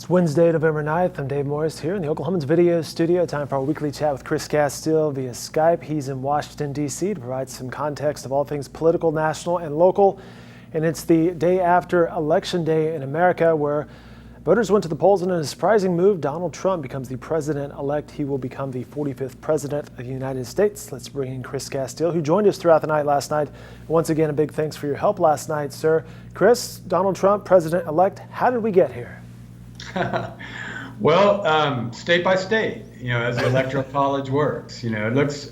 It's Wednesday, November 9th. I'm Dave Morris here in the Oklahoman's video studio. Time for our weekly chat with Chris Castile via Skype. He's in Washington, D.C. to provide some context of all things political, national, and local. And it's the day after Election Day in America, where voters went to the polls, and in a surprising move, Donald Trump becomes the president-elect. He will become the 45th president of the United States. Let's bring in Chris Castile, who joined us throughout the night last night. Once again, a big thanks for your help last night, sir. Chris, Donald Trump, president-elect, how did we get here? Well, state by state, as the Electoral College works. It looks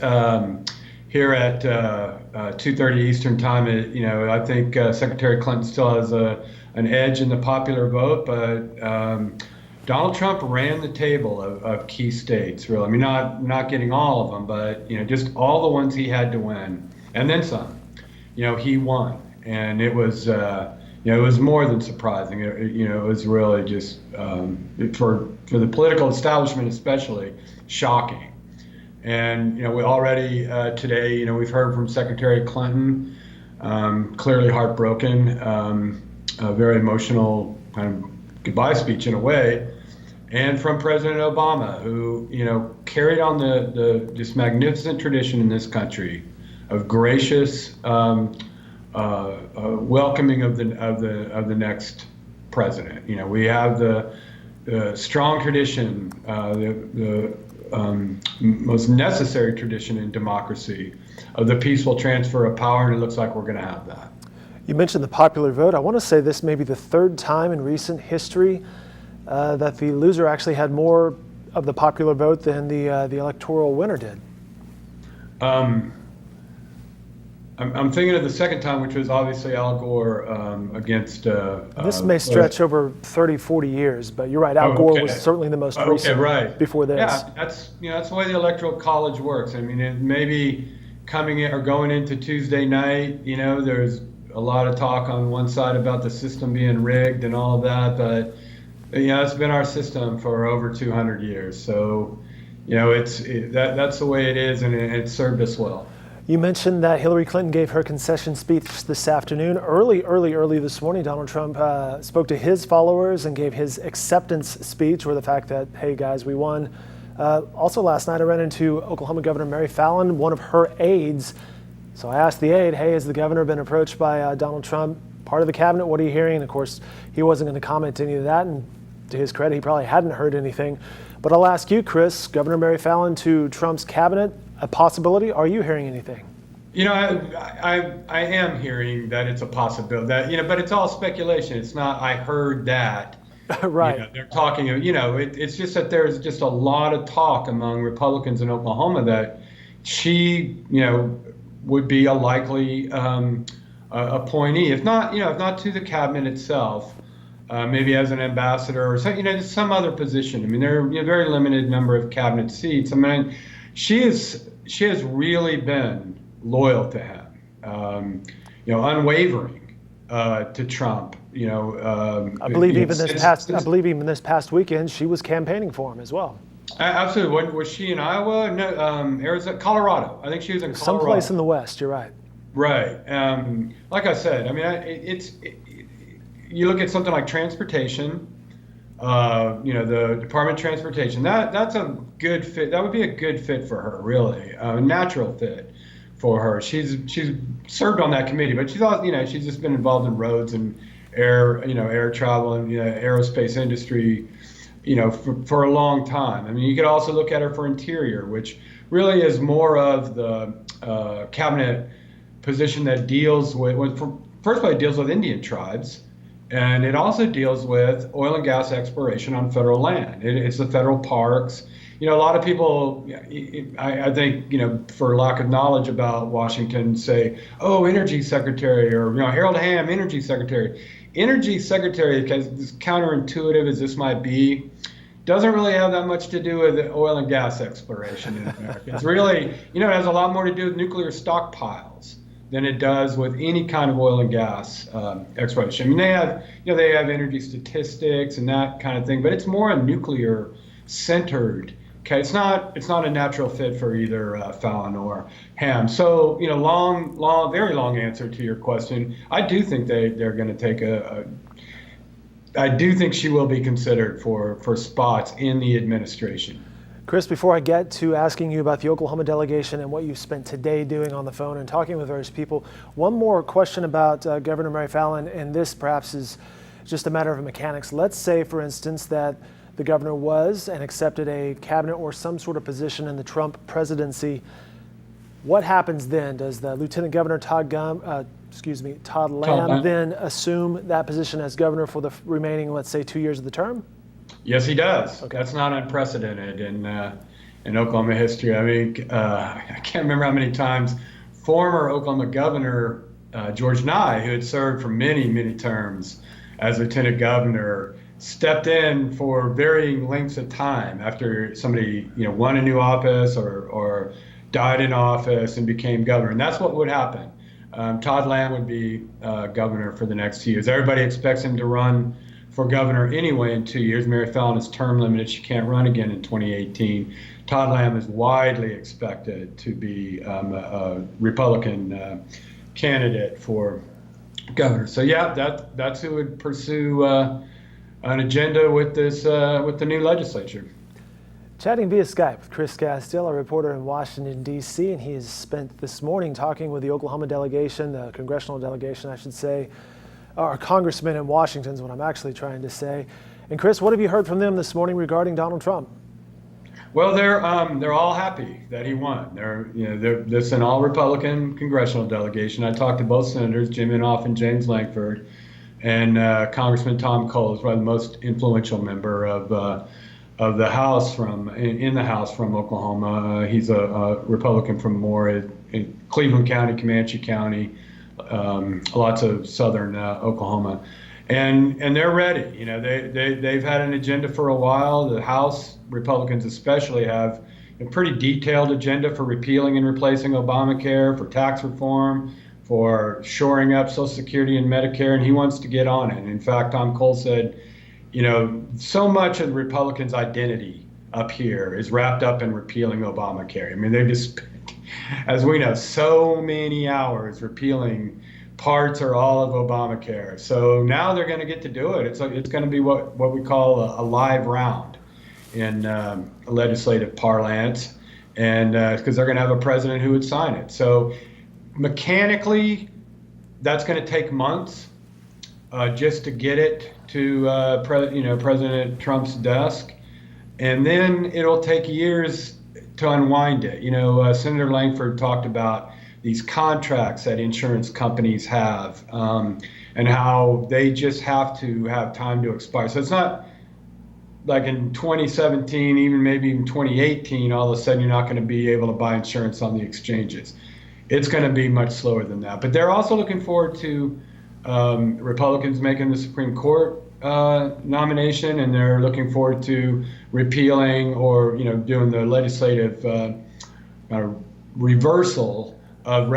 here at 2:30 Eastern time. I think Secretary Clinton still has an edge in the popular vote, but Donald Trump ran the table of key states. Really, I mean, not getting all of them, but just all the ones he had to win, and then some. He won, and it was. It was more than surprising. It was really just for the political establishment, especially shocking. And we already today, we've heard from Secretary Clinton, clearly heartbroken, a very emotional kind of goodbye speech in a way, and from President Obama, who carried on this magnificent tradition in this country of gracious. Welcoming of the next president. We have the strong tradition, the most necessary tradition in democracy of the peaceful transfer of power, and it looks like we're going to have that. You mentioned the popular vote. I want to say this may be the third time in recent history that the loser actually had more of the popular vote than the electoral winner did. I'm thinking of the second time, which was obviously Al Gore against. This may stretch over 30, 40 years, but you're right. Al Gore was certainly the most recent. Right. Before this. Yeah, that's the way the Electoral College works. I mean, it maybe coming in or going into Tuesday night, there's a lot of talk on one side about the system being rigged and all of that, but it's been our system for over 200 years. So, that's the way it is, and it served us well. You mentioned that Hillary Clinton gave her concession speech this afternoon. Early this morning, Donald Trump spoke to his followers and gave his acceptance speech, or the fact that, hey guys, we won. Also last night, I ran into Oklahoma Governor Mary Fallin, one of her aides. So I asked the aide, hey, has the governor been approached by Donald Trump, part of the cabinet? What are you hearing? And of course, he wasn't going to comment any of that. And to his credit, he probably hadn't heard anything. But I'll ask you, Chris, Governor Mary Fallin to Trump's cabinet, a possibility? Are you hearing anything? I am hearing that it's a possibility. That but it's all speculation. It's not. I heard that. Right. They're talking. It's just that there's just a lot of talk among Republicans in Oklahoma that she, would be a likely appointee, if not to the cabinet itself, maybe as an ambassador or some other position. I mean, there are a very limited number of cabinet seats. I mean, she has really been loyal to him, unwavering to Trump. I believe even this past weekend she was campaigning for him as well. Absolutely. Was she in Iowa? No, Arizona, Colorado. I think she was in Colorado. Someplace in the West. You're right. Right. Like I said, I mean, you look at something like transportation. The Department of Transportation. That's a good fit. That would be a good fit for her, really, a natural fit for her. She's served on that committee, but she's also, she's just been involved in roads and air travel and aerospace industry, for a long time. I mean, you could also look at her for interior, which really is more of the cabinet position that deals with. First of all, it deals with Indian tribes. And it also deals with oil and gas exploration on federal land. It's the federal parks. A lot of people, I think, for lack of knowledge about Washington, say, "Oh, energy secretary," or Harold Hamm, energy secretary. Energy secretary, because as counterintuitive as this might be, doesn't really have that much to do with oil and gas exploration in America. It's really, it has a lot more to do with nuclear stockpiles than it does with any kind of oil and gas exploration. I mean, they have energy statistics and that kind of thing, but it's more a nuclear centered. Okay, it's not a natural fit for either Fallon or Ham. So, very long answer to your question. I do think they're going to take I do think she will be considered for spots in the administration. Chris, before I get to asking you about the Oklahoma delegation and what you spent today doing on the phone and talking with various people, one more question about Governor Mary Fallin, and this perhaps is just a matter of mechanics. Let's say, for instance, that the governor was and accepted a cabinet or some sort of position in the Trump presidency. What happens then? Does the Lieutenant Governor Todd Lamb then assume that position as governor for the remaining, let's say, 2 years of the term? Yes, he does. Okay. That's not unprecedented in Oklahoma history. I mean, I can't remember how many times former Oklahoma Governor George Nye, who had served for many, many terms as lieutenant governor, stepped in for varying lengths of time after somebody, won a new office or died in office and became governor. And that's what would happen. Todd Lamb would be governor for the next 2 years. Everybody expects him to run for governor anyway in 2 years. Mary Fallin is term limited. She can't run again in 2018. Todd Lamb is widely expected to be a Republican candidate for governor. So yeah, that's who would pursue an agenda with with the new legislature. Chatting via Skype with Chris Castile, a reporter in Washington, D.C., and he has spent this morning talking with the Oklahoma delegation, the congressional delegation, I should say, or congressmen in Washington is what I'm actually trying to say. And Chris, what have you heard from them this morning regarding Donald Trump? Well, they're all happy that he won. This is an all-Republican congressional delegation. I talked to both senators, Jim Inhofe and James Lankford, and Congressman Tom Cole is probably the most influential member of the House in the House from Oklahoma. He's a Republican from more in Cleveland County, Comanche County, lots of southern Oklahoma, and they're ready. They've had an agenda for a while. The House Republicans especially have a pretty detailed agenda for repealing and replacing Obamacare, for tax reform, for shoring up Social Security and Medicare, and he wants to get on it. And in fact, Tom Cole said, so much of the Republicans' identity up here is wrapped up in repealing Obamacare. I mean, they've just, as we know, so many hours repealing parts or all of Obamacare. So now they're going to get to do it. It's going to be what we call a live round in legislative parlance, and because they're going to have a president who would sign it. So mechanically, that's going to take months just to get it to President Trump's desk, and then it'll take years to unwind it. Senator Lankford talked about these contracts that insurance companies have, and how they just have to have time to expire. So it's not like in 2017, even maybe even 2018, all of a sudden you're not going to be able to buy insurance on the exchanges. It's going to be much slower than that. But they're also looking forward to Republicans making the Supreme Court nomination, and they're looking forward to repealing or doing the legislative reversal of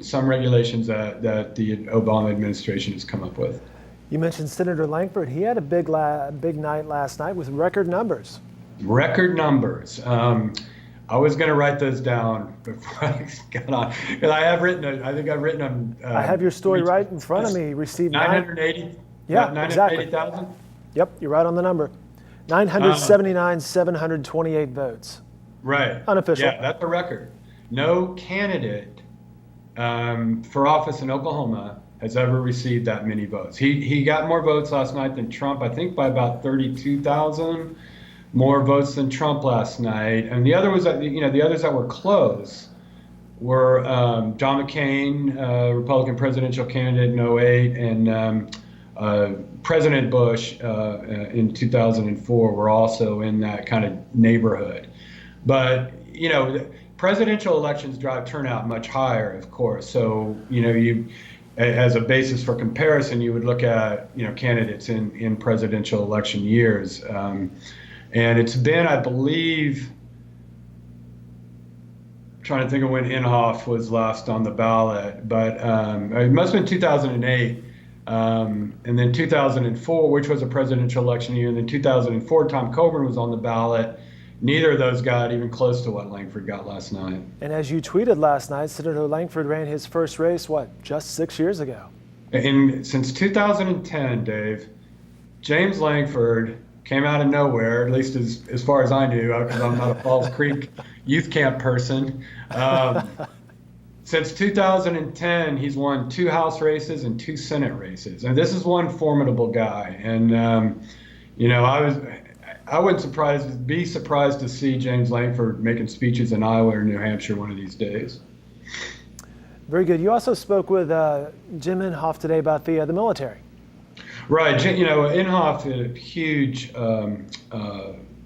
some regulations that the Obama administration has come up with. You mentioned Senator Lankford. He had a big night last night with record numbers. Record numbers. I was going to write those down before I got on, because I have written them. I think I've written them. I have your story right in front of me. Received 980. Yeah, 980,000. Exactly. Yep, you're right on the number. 979,728 votes. Right. Unofficial. Yeah, that's a record. No candidate for office in Oklahoma has ever received that many votes. He got more votes last night than Trump, I think by about 32,000. More votes than Trump last night, and the others that were close were John McCain, Republican presidential candidate in '08, and President Bush in 2004 were also in that kind of neighborhood. But presidential elections drive turnout much higher, of course. So you, as a basis for comparison, you would look at candidates in presidential election years. And it's been, I believe, I'm trying to think of when Inhofe was last on the ballot, but it must have been 2008, and then 2004, which was a presidential election year, and then 2004, Tom Coburn was on the ballot. Neither of those got even close to what Lankford got last night. And as you tweeted last night, Senator Lankford ran his first race, just 6 years ago? Since 2010, Dave. James Langford came out of nowhere, at least as far as I knew, because I'm not a Falls Creek youth camp person. Since 2010, he's won 2 House races and 2 Senate races, and this is one formidable guy. And I wouldn't be surprised to see James Langford making speeches in Iowa or New Hampshire one of these days. Very good. You also spoke with Jim Inhofe today about the military. Right. Inhofe, a huge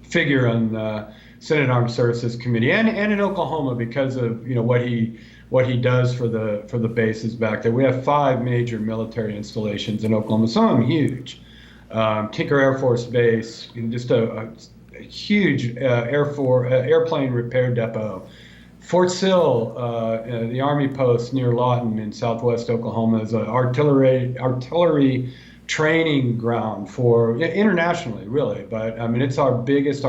figure on the Senate Armed Services Committee and in Oklahoma because of what he does for the bases back there. We have 5 major military installations in Oklahoma, some of them huge. Tinker Air Force Base, just a huge airplane repair depot. Fort Sill, the Army post near Lawton in southwest Oklahoma, is an artillery training ground for internationally, really. But I mean, it's our biggest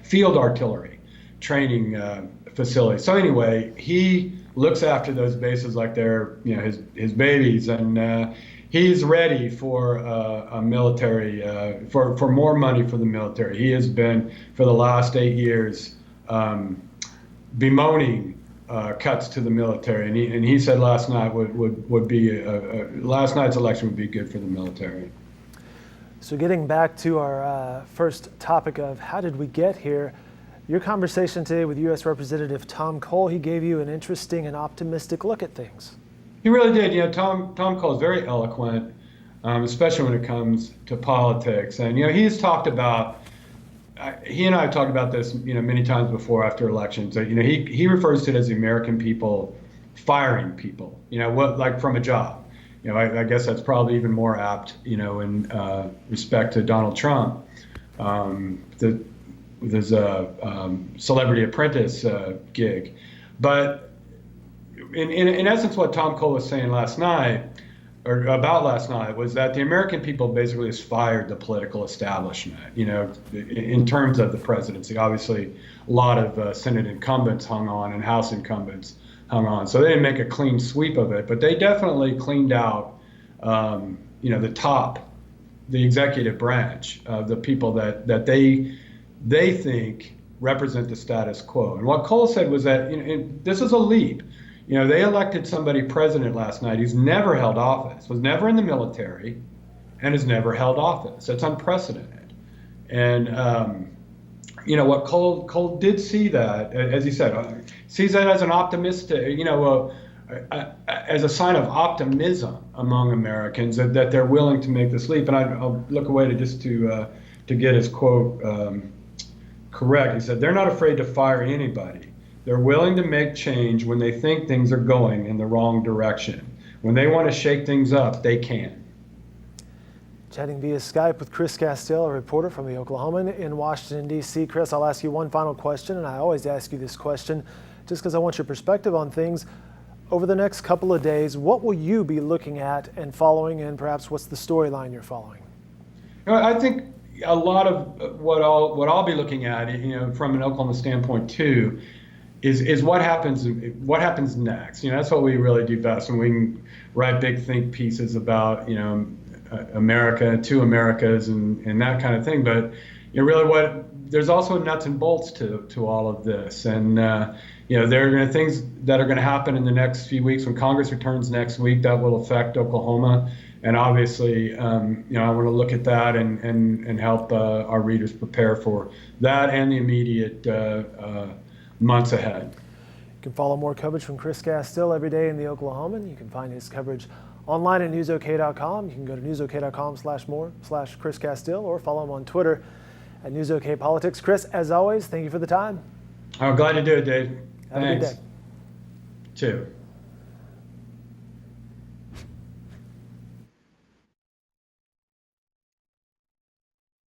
field artillery training facility. So anyway, he looks after those bases like they're his babies, and he's ready for a military for more money for the military. He has been for the last 8 years bemoaning cuts to the military, and he said last night would be last night's election would be good for the military. So getting back to our first topic of how did we get here, your conversation today with U.S. Representative Tom Cole, he gave you an interesting and optimistic look at things. He really did. Tom Cole is very eloquent, especially when it comes to politics, and he's talked about. He and I have talked about this, many times before after elections. He refers to it as the American people firing people, like from a job. I guess that's probably even more apt, in respect to Donald Trump. There's a Celebrity Apprentice gig, but in essence, what Tom Cole was saying last night was that the American people basically has fired the political establishment, in terms of the presidency. Obviously, a lot of Senate incumbents hung on and House incumbents hung on. So they didn't make a clean sweep of it, but they definitely cleaned out, the top, the executive branch, the people that they think represent the status quo. And what Cole said was that this is a leap. They elected somebody president last night who's never held office, was never in the military, and has never held office. That's unprecedented. And, what Cole did see that, as he said, sees that as an optimistic, as a sign of optimism among Americans that they're willing to make this leap. And I'll look away to get his quote correct. He said, "They're not afraid to fire anybody. They're willing to make change when they think things are going in the wrong direction. When they want to shake things up, they can." Chatting via Skype with Chris Castile, a reporter from the Oklahoman in Washington, D.C. Chris, I'll ask you one final question, and I always ask you this question just because I want your perspective on things. Over the next couple of days, what will you be looking at and following, and perhaps what's the storyline you're following? I think a lot of what I'll be looking at, from an Oklahoma standpoint too, is what happens next. That's what we really do best, and we can write big think pieces about America, 2 Americas, and that kind of thing. But really, there's also nuts and bolts to all of this, and there are things that are going to happen in the next few weeks when Congress returns next week that will affect Oklahoma. And obviously, I want to look at that and help our readers prepare for that and the immediate months ahead. You can follow more coverage from Chris Castile every day in the Oklahoman. You can find his coverage online at newsok.com. You can go to newsok.com/more/Chris Castile or follow him on Twitter at newsokpolitics. Chris, as always, thank you for the time. I'm glad to do it, Dave. Have a good day. Too.